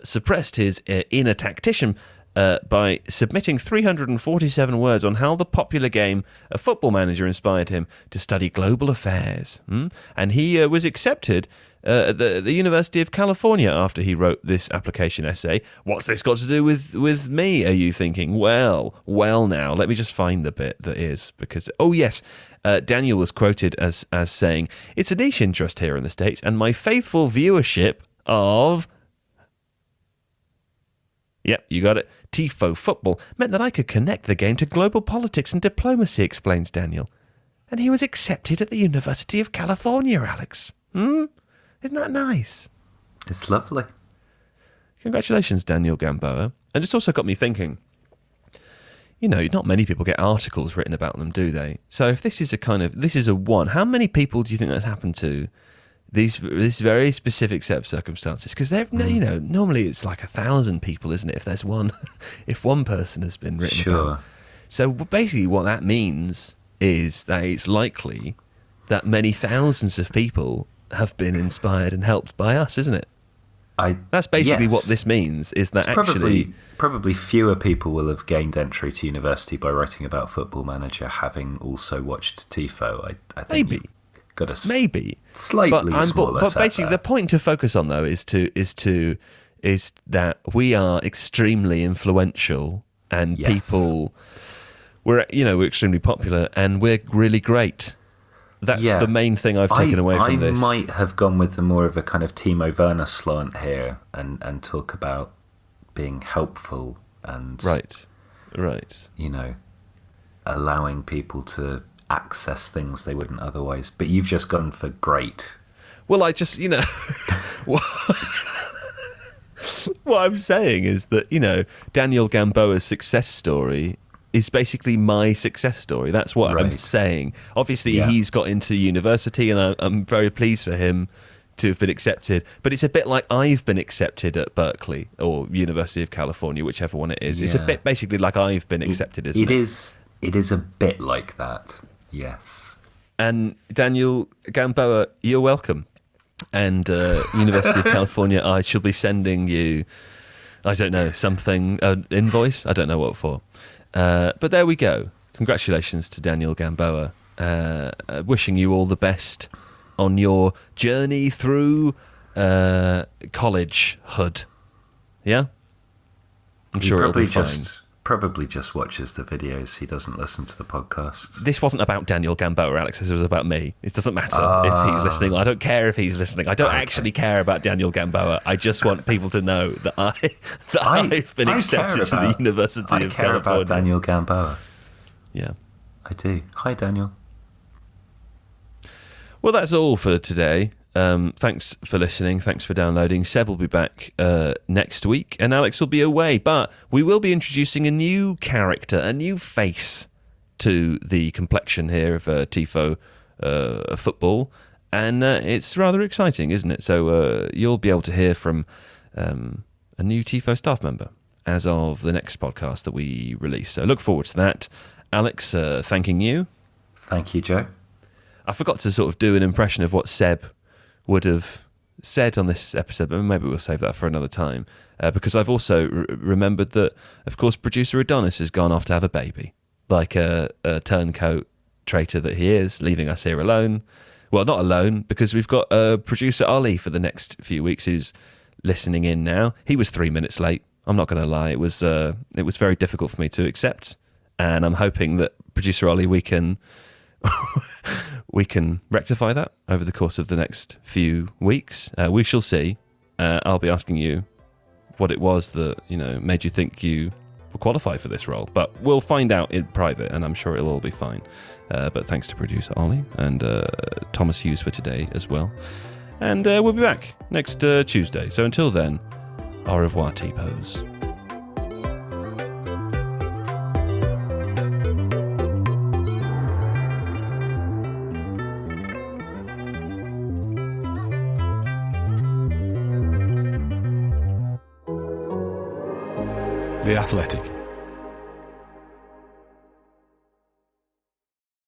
Suppressed his inner tactician by submitting 347 words on how the popular game of Football Manager inspired him to study global affairs. And he was accepted at the University of California after he wrote this application essay. What's this got to do with me, are you thinking? Well now, let me just find the bit that is, because, oh yes, Daniel was quoted as saying, "It's a niche interest here in the States, and my faithful viewership of..." Yep, you got it. Tifo football meant that I could connect the game to global politics and diplomacy, explains Daniel. And he was accepted at the University of California, Alex. Isn't that nice? It's lovely. Congratulations, Daniel Gamboa. And it's also got me thinking, not many people get articles written about them, do they? So if this is a one, how many people do you think that's happened to? This very specific set of circumstances, because normally it's like 1,000 people, isn't it? If there's one, if one person has been written about. So basically, what that means is that it's likely that many thousands of people have been inspired and helped by us, isn't it? That's basically what this means. Is that probably fewer people will have gained entry to university by writing about Football Manager, having also watched Tifo. I think maybe. Got a maybe slightly smaller but set basically there. The point to focus on though is that we are extremely influential and people we're extremely popular and we're really great. That's the main thing I've taken away from this. I might have gone with the more of a kind of Timo Werner slant here and talk about being helpful and right allowing people to access things they wouldn't otherwise, but you've just gone for great. Well, I just what I'm saying is that Daniel Gamboa's success story is basically my success story. That's what I'm saying. Obviously he's got into university and I'm very pleased for him to have been accepted, but it's a bit like I've been accepted at Berkeley or University of California, whichever one it is. It's a bit basically like I've been accepted, isn't it? It is a bit like that. Yes. And Daniel Gamboa, you're welcome. And University of California, I shall be sending you, I don't know, something, an invoice? I don't know what for. But there we go. Congratulations to Daniel Gamboa. Wishing you all the best on your journey through collegehood. Yeah? I'm sure it'll be fine. Probably just watches the videos. He doesn't listen to the podcast. This wasn't about Daniel Gamboa, Alex. This was about me. It doesn't matter if he's listening. I don't care if he's listening. I don't actually care about Daniel Gamboa. I just want people to know that I've been accepted to the University of California. I care about Daniel Gamboa. Yeah. I do. Hi, Daniel. Well, that's all for today. Thanks for listening. Thanks for downloading. Seb will be back next week and Alex will be away, but we will be introducing a new character, a new face to the complexion here of Tifo football, and it's rather exciting, isn't it? So you'll be able to hear from a new Tifo staff member as of the next podcast that we release. So look forward to that. Alex, thanking you. Thank you, Joe. I forgot to sort of do an impression of what Seb would have said on this episode, but maybe we'll save that for another time, because I've also remembered that, of course, producer Adonis has gone off to have a baby, like a turncoat traitor that he is, leaving us here alone. Well, not alone, because we've got producer Ollie for the next few weeks who's listening in now. He was 3 minutes late. I'm not going to lie. It was very difficult for me to accept, and I'm hoping that producer Ollie, we can rectify that over the course of the next few weeks. We shall see. I'll be asking you what it was that made you think you qualify for this role. But we'll find out in private, and I'm sure it'll all be fine. But thanks to producer Ollie and Thomas Hughes for today as well. And we'll be back next Tuesday. So until then, au revoir, T-Pose. The Athletic.